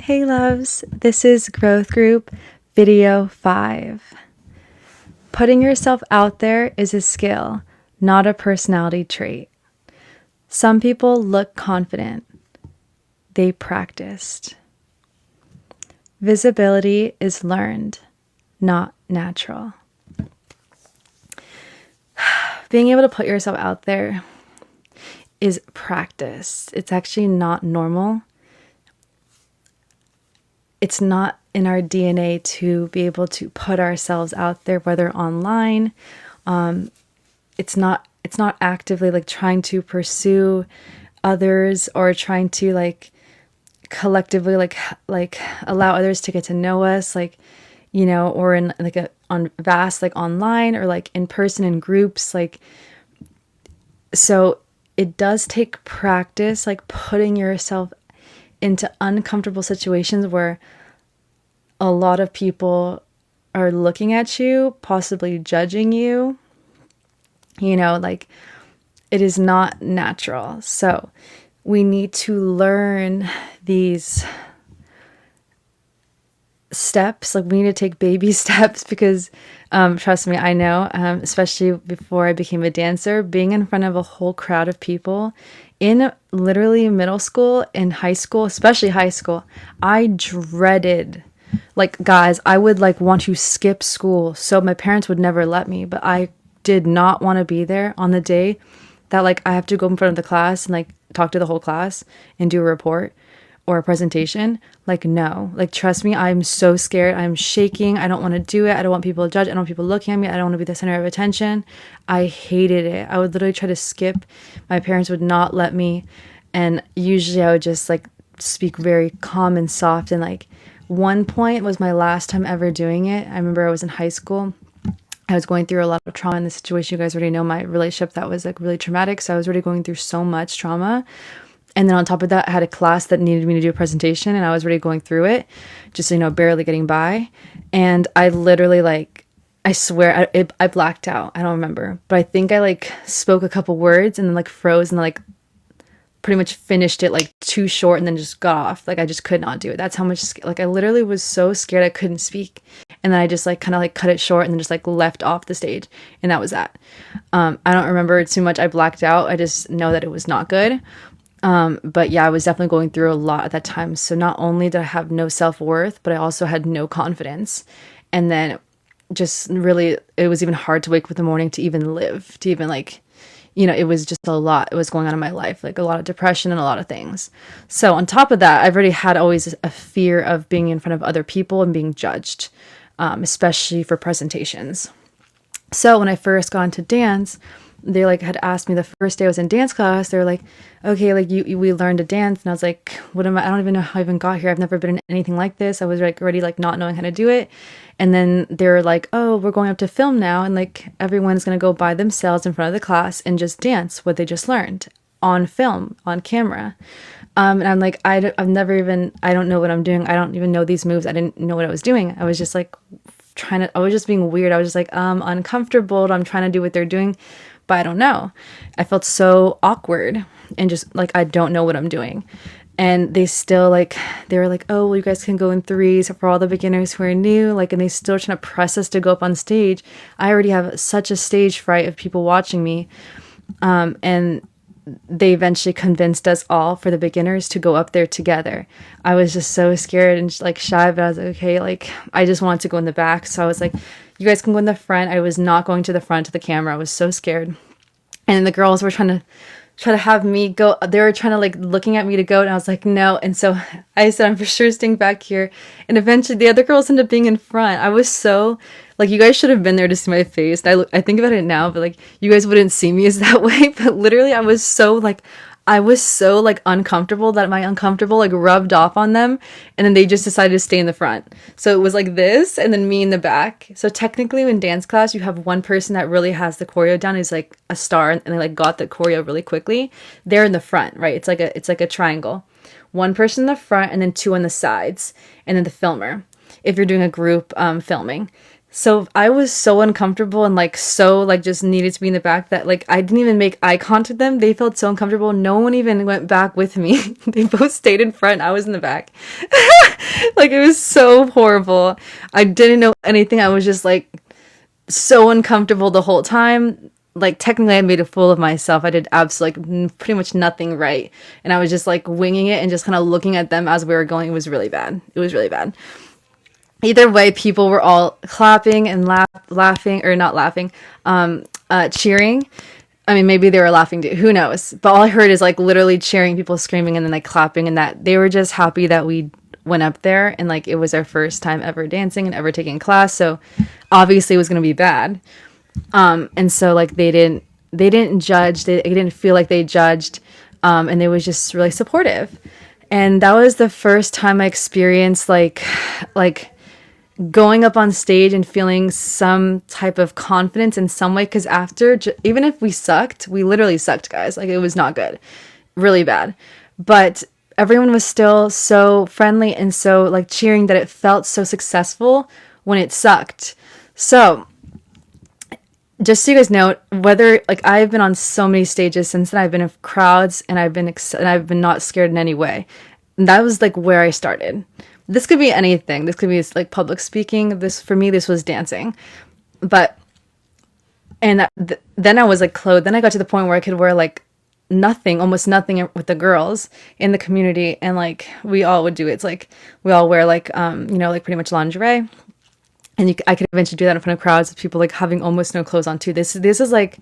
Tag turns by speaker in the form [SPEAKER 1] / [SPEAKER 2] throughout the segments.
[SPEAKER 1] Hey loves, this is Growth Group Video 5. Putting yourself out there is a skill, not a personality trait. Some people look confident. They practiced. Visibility is learned, not natural. Being able to put yourself out there is practice. It's actually not normal. It's not in our DNA to be able to put ourselves out there, whether online. It's not actively like trying to pursue others or trying to like collectively like allow others to get to know us, like, you know, or in like on vast, like online or like in person in groups, like. So it does take practice, like putting yourself into uncomfortable situations where a lot of people are looking at you, possibly judging you, you know, like it is not natural. So we need to learn these steps. Like we need to take baby steps because trust me, I know, especially before I became a dancer, being in front of a whole crowd of people in literally middle school and high school, especially high school, I dreaded, like, guys, I would like want to skip school. So my parents would never let me, but I did not want to be there on the day that like I have to go in front of the class and like talk to the whole class and do a report or a presentation. Like, no, like, trust me, I'm so scared. I'm shaking. I don't want to do it. I don't want people to judge. I don't want people looking at me. I don't want to be the center of attention. I hated it. I would literally try to skip. My parents would not let me. And usually I would just like speak very calm and soft. And like one point was my last time ever doing it. I remember I was in high school. I was going through a lot of trauma in the situation. You guys already know my relationship that was like really traumatic. So I was already going through so much trauma. And then on top of that, I had a class that needed me to do a presentation and I was already going through it, just, you know, barely getting by. And I literally like, I swear I blacked out. I don't remember, but I think I like spoke a couple words and then like froze and like pretty much finished it like too short and then just got off. Like I just could not do it. That's how much, like I literally was so scared I couldn't speak. And then I just like kind of like cut it short and then just like left off the stage. And that was that. I don't remember too much. I blacked out. I just know that it was not good. But yeah, I was definitely going through a lot at that time. So not only did I have no self-worth, but I also had no confidence. And then just really, it was even hard to wake up in the morning to even live, to even like, you know, it was just a lot. It was going on in my life, like a lot of depression and a lot of things. So on top of that, I've already had always a fear of being in front of other people and being judged, especially for presentations. So when I first got into dance, they like had asked me the first day I was in dance class, they were like, okay, like we learned to dance. And I was like, what am I don't even know how I even got here. I've never been in anything like this. I was like already like not knowing how to do it. And then they were like, oh, we're going up to film now. And like everyone's going to go by themselves in front of the class and just dance what they just learned on film, on camera. And I'm like, I've never even, I don't know what I'm doing. I don't even know these moves. I didn't know what I was doing. I was just like I was just being weird. I was just like, uncomfortable. I'm trying to do what they're doing, but I don't know. I felt so awkward and just like, I don't know what I'm doing. And they still like, they were like, oh, well, you guys can go in threes for all the beginners who are new. Like, and they still trying to press us to go up on stage. I already have such a stage fright of people watching me. And they eventually convinced us all for the beginners to go up there together. I was just so scared and like shy, but I was like, okay, like I just wanted to go in the back. So I was like, you guys can go in the front. I was not going to the front of the camera. I was so scared. And the girls were trying to have me go. They were trying to like looking at me to go. And I was like, no. And so I said, I'm for sure staying back here. And eventually the other girls ended up being in front. I was so like, you guys should have been there to see my face. I think about it now, but like you guys wouldn't see me as that way. But literally I was so like uncomfortable that my uncomfortable like rubbed off on them. And then they just decided to stay in the front. So it was like this and then me in the back. So technically in dance class, you have one person that really has the choreo down, who's like a star and they like got the choreo really quickly. They're in the front, right? It's like a triangle. One person in the front and then two on the sides and then the filmer if you're doing a group filming. So I was so uncomfortable and like so like just needed to be in the back that like I didn't even make eye contact with them. They felt so uncomfortable. No one even went back with me. They both stayed in front. I was in the back. Like it was so horrible. I didn't know anything. I was just like so uncomfortable the whole time. Like technically I made a fool of myself. I did absolutely like pretty much nothing right. And I was just like winging it and just kind of looking at them as we were going. It was really bad. It was really bad. Either way, people were all clapping and laughing, or not laughing, cheering. I mean, maybe they were laughing too. Who knows? But all I heard is like literally cheering, people screaming, and then like clapping, and that they were just happy that we went up there, and like it was our first time ever dancing and ever taking class. So obviously it was gonna be bad. And so like they didn't judge. They didn't feel like they judged, and they was just really supportive. And that was the first time I experienced like going up on stage and feeling some type of confidence in some way, because after, even if we sucked, we literally sucked, guys, like it was not good, really bad, but everyone was still so friendly and so like cheering that it felt so successful when it sucked. So just so you guys know, whether like I've been on so many stages since then, I've been in crowds and I've been not scared in any way. And that was like where I started. This could be anything. This could be like public speaking. This, for me, this was dancing. But and then I was like clothed. Then I got to the point where I could wear like nothing, almost nothing with the girls in the community, and like we all would do it. It's like we all wear like like pretty much lingerie. And I could eventually do that in front of crowds of people like having almost no clothes on too. This is like,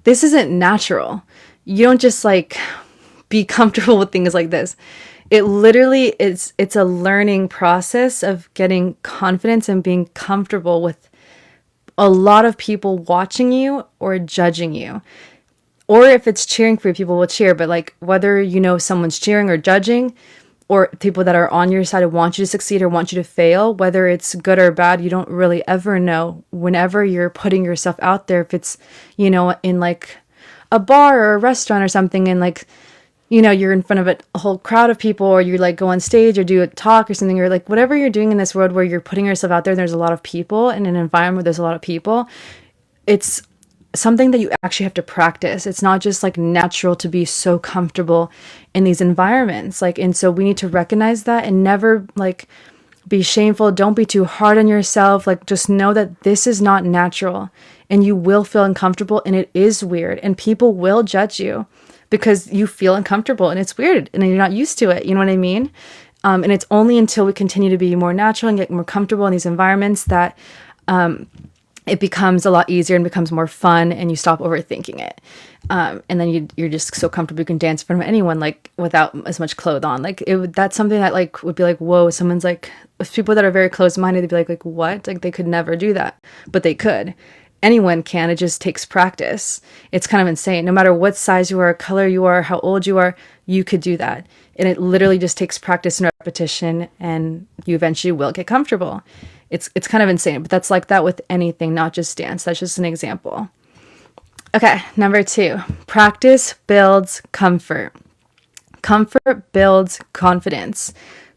[SPEAKER 1] this isn't natural. You don't just like be comfortable with things like this. It literally it's a learning process of getting confidence and being comfortable with a lot of people watching you or judging you. Or if it's cheering for you, people will cheer, but like whether someone's cheering or judging, or people that are on your side and want you to succeed or want you to fail, whether it's good or bad, you don't really ever know whenever you're putting yourself out there. If it's, in like a bar or a restaurant or something, and like, you're in front of a whole crowd of people, or you like go on stage or do a talk or something, or like whatever you're doing in this world where you're putting yourself out there, there's a lot of people in an environment where there's a lot of people. It's something that you actually have to practice. It's not just like natural to be so comfortable in these environments. Like, and so we need to recognize that and never like be shameful. Don't be too hard on yourself. Like, just know that this is not natural and you will feel uncomfortable, and it is weird, and people will judge you because you feel uncomfortable and it's weird and you're not used to it. You know what I mean? And it's only until we continue to be more natural and get more comfortable in these environments that, it becomes a lot easier and becomes more fun, and you stop overthinking it. And then you're just so comfortable you can dance in front of anyone, like without as much clothes on. Like that's something that like would be like, whoa, someone's like, people that are very closed-minded, they'd be like what? Like they could never do that, but they could. Anyone can. It just takes practice. It's kind of insane. No matter what size you are, color you are, how old you are, you could do that. And it literally just takes practice and repetition, and you eventually will get comfortable. It's kind of insane, but that's like that with anything, not just dance. That's just an example. Okay, number 2, practice builds comfort. Comfort builds confidence.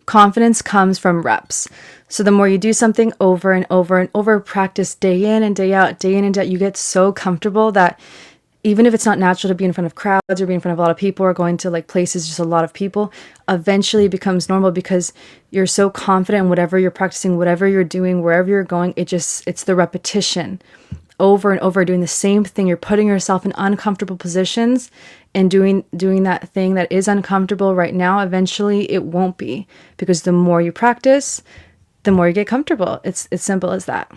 [SPEAKER 1] Confidence comes from reps. So the more you do something over and over and over, practice day in and day out, you get so comfortable that even if it's not natural to be in front of crowds or be in front of a lot of people or going to like places, just a lot of people, eventually it becomes normal because you're so confident in whatever you're practicing, whatever you're doing, wherever you're going. It's the repetition over and over, doing the same thing. You're putting yourself in uncomfortable positions and doing that thing that is uncomfortable right now. Eventually it won't be, because the more you practice, the more you get comfortable. It's simple as that.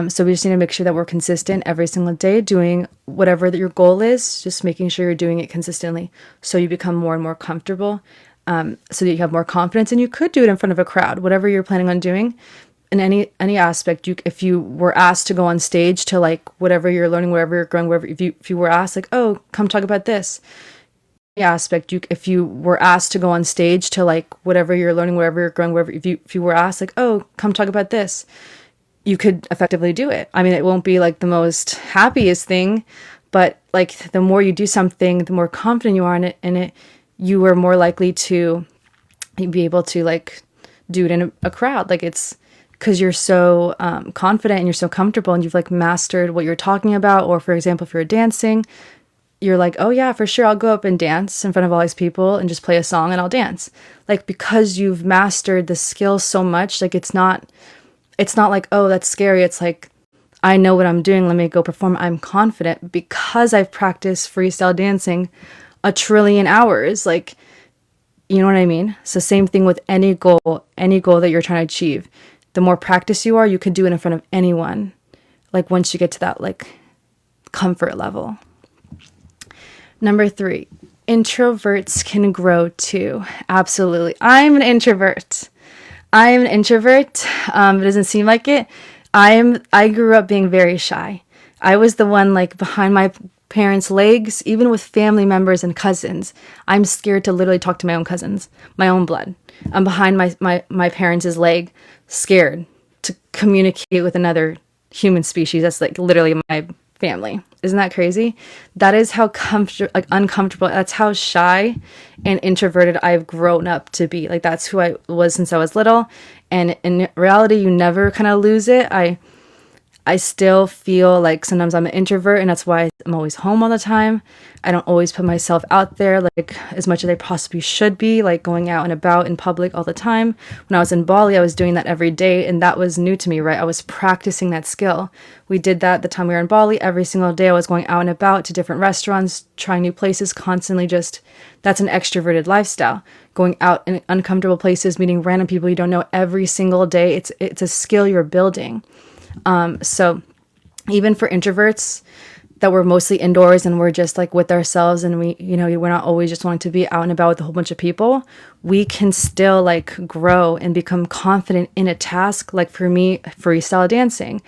[SPEAKER 1] So we just need to make sure that we're consistent every single day, doing whatever your goal is, just making sure you're doing it consistently so you become more and more comfortable, so that you have more confidence, and you could do it in front of a crowd, whatever you're planning on doing in any aspect. If you were asked to go on stage to like whatever you're learning, wherever you're going, wherever, if you were asked like, oh, come talk about this aspect, if you were asked to go on stage to like whatever you're learning, wherever you're going, wherever, if you were asked like, oh, come talk about this, you could effectively do it. I mean, it won't be like the most happiest thing, but like the more you do something, the more confident you are in it, you are more likely to be able to like do it in a crowd. Like it's because you're so confident and you're so comfortable and you've like mastered what you're talking about. Or for example, if you're dancing, you're like, oh yeah, for sure, I'll go up and dance in front of all these people and just play a song and I'll dance. Like, because you've mastered the skill so much, like it's not like, oh, that's scary. It's like, I know what I'm doing. Let me go perform. I'm confident because I've practiced freestyle dancing a trillion hours. Like, you know what I mean? So same thing with any goal that you're trying to achieve. The more practice you are, you can do it in front of anyone. Like once you get to that like comfort level. Number 3, introverts can grow too. Absolutely. I'm an introvert. It doesn't seem like it. I grew up being very shy. I was the one like behind my parents' legs, even with family members and cousins. I'm scared to literally talk to my own cousins, my own blood. I'm behind my parents' leg, scared to communicate with another human species. That's like literally my family. Isn't that crazy? That is how uncomfortable, that's how shy and introverted I've grown up to be. Like that's who I was since I was little. And in reality, you never kind of lose it. I still feel like sometimes I'm an introvert, and that's why I'm always home all the time. I don't always put myself out there like as much as I possibly should be, like going out and about in public all the time. When I was in Bali, I was doing that every day, and that was new to me, right? I was practicing that skill. We did that the time we were in Bali. Every single day I was going out and about to different restaurants, trying new places, constantly that's an extroverted lifestyle. Going out in uncomfortable places, meeting random people you don't know every single day. It's a skill you're building. So even for introverts that we're mostly indoors and we're just like with ourselves and we're not always just wanting to be out and about with a whole bunch of people, we can still like grow and become confident in a task. Like for me, freestyle dancing,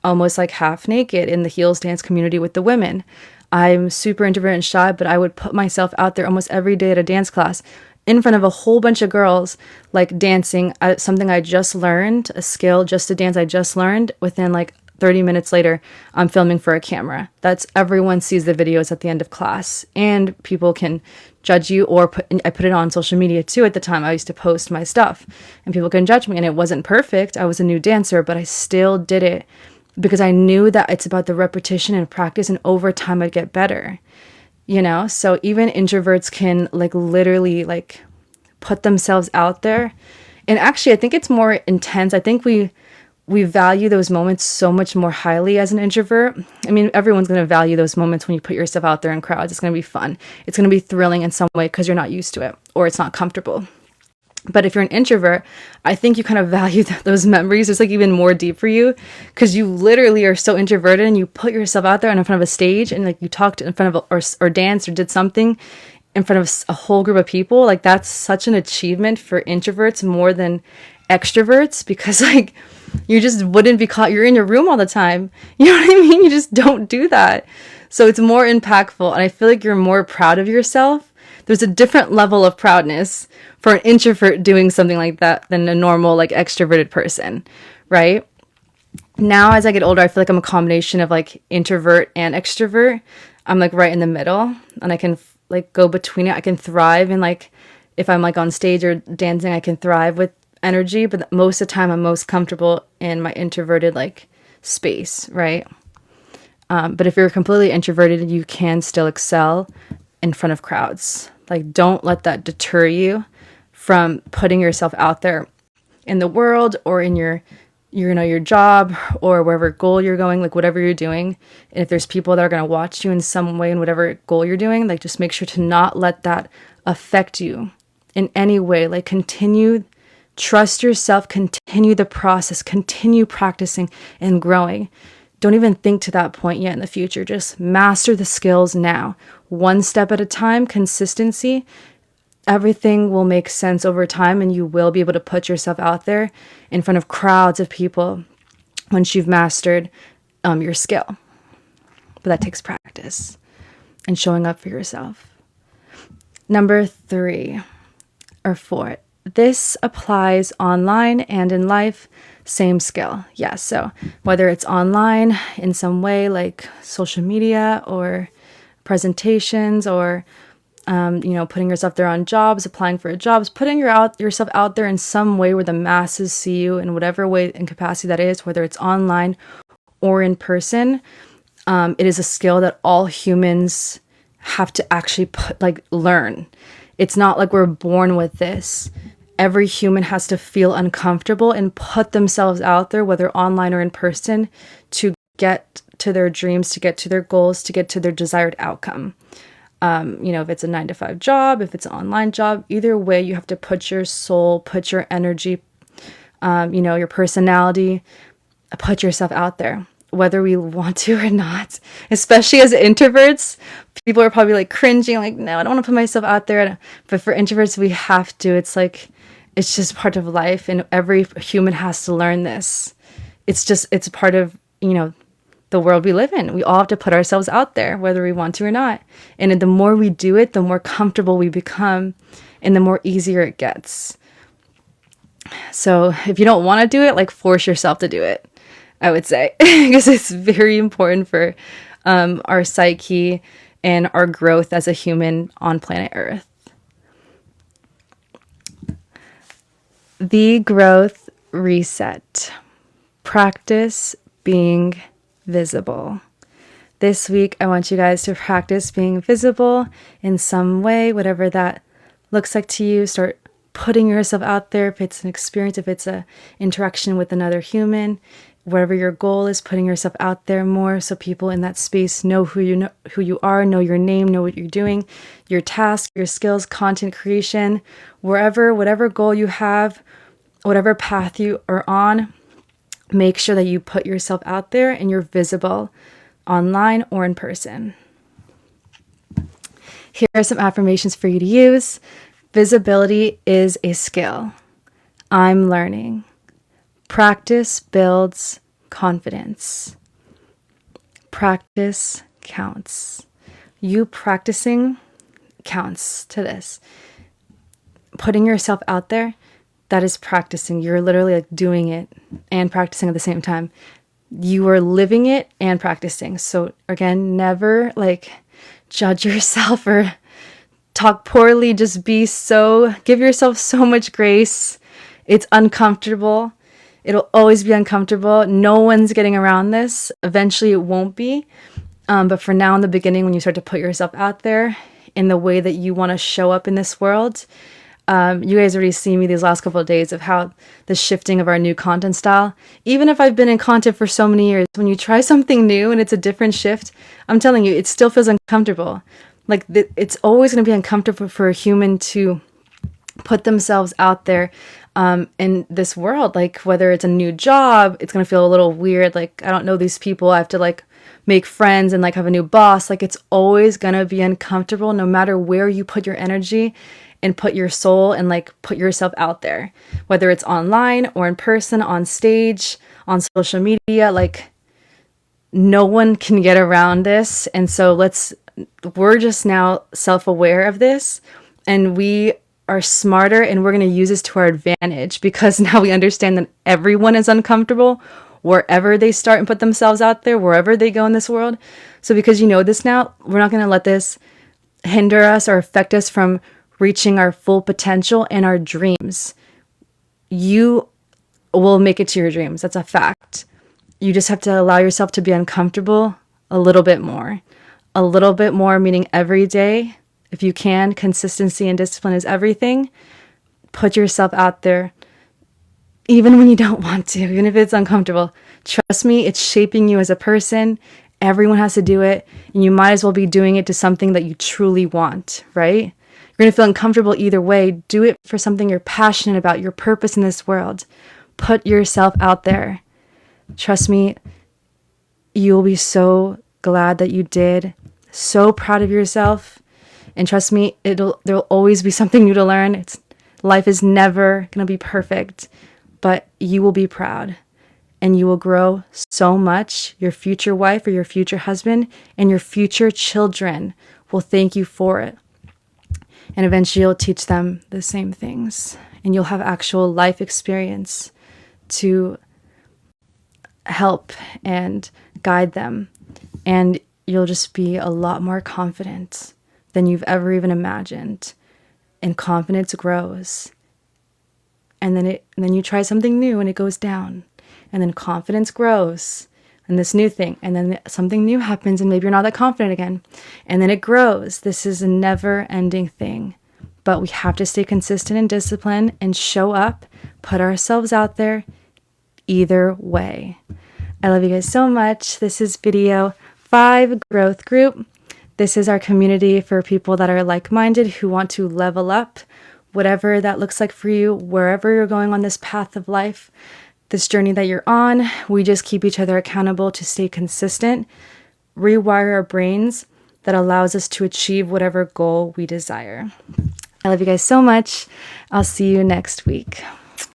[SPEAKER 1] almost like half naked in the heels dance community with the women. I'm super introverted and shy, but I would put myself out there almost every day at a dance class in front of a whole bunch of girls, like dancing, something I just learned, a skill, just a dance I just learned. Within like 30 minutes later, I'm filming for a camera. Everyone sees the videos at the end of class, and people can judge you I put it on social media too. At the time I used to post my stuff and people can judge me, and it wasn't perfect. I was a new dancer, but I still did it because I knew that it's about the repetition and practice, and over time I'd get better. So even introverts can like literally like put themselves out there. And actually, I think it's more intense. I think we value those moments so much more highly as an introvert. I mean, everyone's going to value those moments when you put yourself out there in crowds. It's going to be fun. It's going to be thrilling in some way because you're not used to it or it's not comfortable. But if you're an introvert, I think you kind of value those memories. It's like even more deep for you because you literally are so introverted and you put yourself out there in front of a stage and like you talked in front of or danced or did something in front of a whole group of people. Like that's such an achievement for introverts more than extroverts, because like you just wouldn't be caught. You're in your room all the time. You know what I mean? You just don't do that. So it's more impactful. And I feel like you're more proud of yourself. There's a different level of proudness for an introvert doing something like that than a normal, like, extroverted person, right? Now, as I get older, I feel like I'm a combination of, like, introvert and extrovert. I'm, like, right in the middle, and I can, like, go between it. I can thrive, and, like, if I'm, like, on stage or dancing, I can thrive with energy, but most of the time, I'm most comfortable in my introverted, like, space, right? But if you're completely introverted, you can still excel in front of crowds. Like, don't let that deter you from putting yourself out there in the world or in your job or wherever goal you're going, like whatever you're doing. And if there's people that are going to watch you in some way in whatever goal you're doing, like just make sure to not let that affect you in any way. Like trust yourself, continue the process, continue practicing and growing. Don't even think to that point yet in the future. Just master the skills now. One step at a time, consistency. Everything will make sense over time, and you will be able to put yourself out there in front of crowds of people once you've mastered your skill. But that takes practice and showing up for yourself. Number 3 or 4. This applies online and in life. Same skill. Yeah. So whether it's online in some way, like social media or presentations or putting yourself there on jobs, applying for jobs, putting yourself out there in some way where the masses see you in whatever way and capacity that is, whether it's online or in person. It is a skill that all humans have to actually learn. It's not like we're born with this. Every human has to feel uncomfortable and put themselves out there, whether online or in person, to get to their dreams, to get to their goals, to get to their desired outcome. If it's a 9 to 5 job, if it's an online job, either way, you have to put your soul, put your energy, your personality, put yourself out there, whether we want to or not. Especially as introverts, people are probably like cringing, like, no, I don't want to put myself out there. But for introverts, we have to. It's like, it's just part of life, and every human has to learn this. It's part of, the world we live in. We all have to put ourselves out there, whether we want to or not. And the more we do it, the more comfortable we become, and the more easier it gets. So if you don't want to do it, force yourself to do it, I would say, because it's very important for our psyche and our growth as a human on planet Earth. The growth reset. Practice being visible. This week, I want you guys to practice being visible in some way, whatever that looks like to you. Start putting yourself out there. If it's an experience, if it's a interaction with another human, whatever your goal is, putting yourself out there more so people in that space know who you are, know your name, know what you're doing, your task, your skills, content creation, whatever goal you have, whatever path you are on. Make sure that you put yourself out there and you're visible online or in person. Here are some affirmations for you to use. Visibility is a skill. I'm learning. Practice builds confidence. Practice counts. You practicing counts to this. Putting yourself out there, that is practicing. You're literally doing it and practicing at the same time. You are living it and practicing. So again, never judge yourself or talk poorly. Just give yourself so much grace. It's uncomfortable. It'll always be uncomfortable. No one's getting around this. Eventually it won't be. But for now, in the beginning, when you start to put yourself out there in the way that you want to show up in this world, you guys already see me these last couple of days of how the shifting of our new content style. Even if I've been in content for so many years, when you try something new and it's a different shift, I'm telling you, it still feels uncomfortable. It's always going to be uncomfortable for a human to put themselves out there in this world. Whether it's a new job, it's going to feel a little weird. I don't know these people. I have to make friends and have a new boss. It's always going to be uncomfortable no matter where you put your energy and put your soul and put yourself out there, whether it's online or in person, on stage, on social media. No one can get around this. And so we're just now self-aware of this, and we are smarter, and we're going to use this to our advantage, because now we understand that everyone is uncomfortable wherever they start and put themselves out there, wherever they go in this world. So because you know this now, we're not going to let this hinder us or affect us from reaching our full potential and our dreams. You will make it to your dreams. That's a fact. You just have to allow yourself to be uncomfortable a little bit more. A little bit more, meaning every day. If you can, consistency and discipline is everything. Put yourself out there, even when you don't want to, even if it's uncomfortable. Trust me, it's shaping you as a person. Everyone has to do it, and you might as well be doing it to something that you truly want, right? You're going to feel uncomfortable either way. Do it for something you're passionate about, your purpose in this world. Put yourself out there. Trust me, you'll be so glad that you did. So proud of yourself. And trust me, there'll always be something new to learn. Life is never going to be perfect, but you will be proud. And you will grow so much. Your future wife or your future husband and your future children will thank you for it. And eventually you'll teach them the same things. And you'll have actual life experience to help and guide them. And you'll just be a lot more confident than you've ever even imagined. And confidence grows. And then you try something new and it goes down. And then confidence grows. And this new thing. And then something new happens and maybe you're not that confident again. And then it grows. This is a never-ending thing. But we have to stay consistent and disciplined and show up, put ourselves out there either way. I love you guys so much. This is video 5, Growth Group. This is our community for people that are like-minded who want to level up, whatever that looks like for you, wherever you're going on this path of life, this journey that you're on. We just keep each other accountable to stay consistent, rewire our brains that allows us to achieve whatever goal we desire. I love you guys so much. I'll see you next week.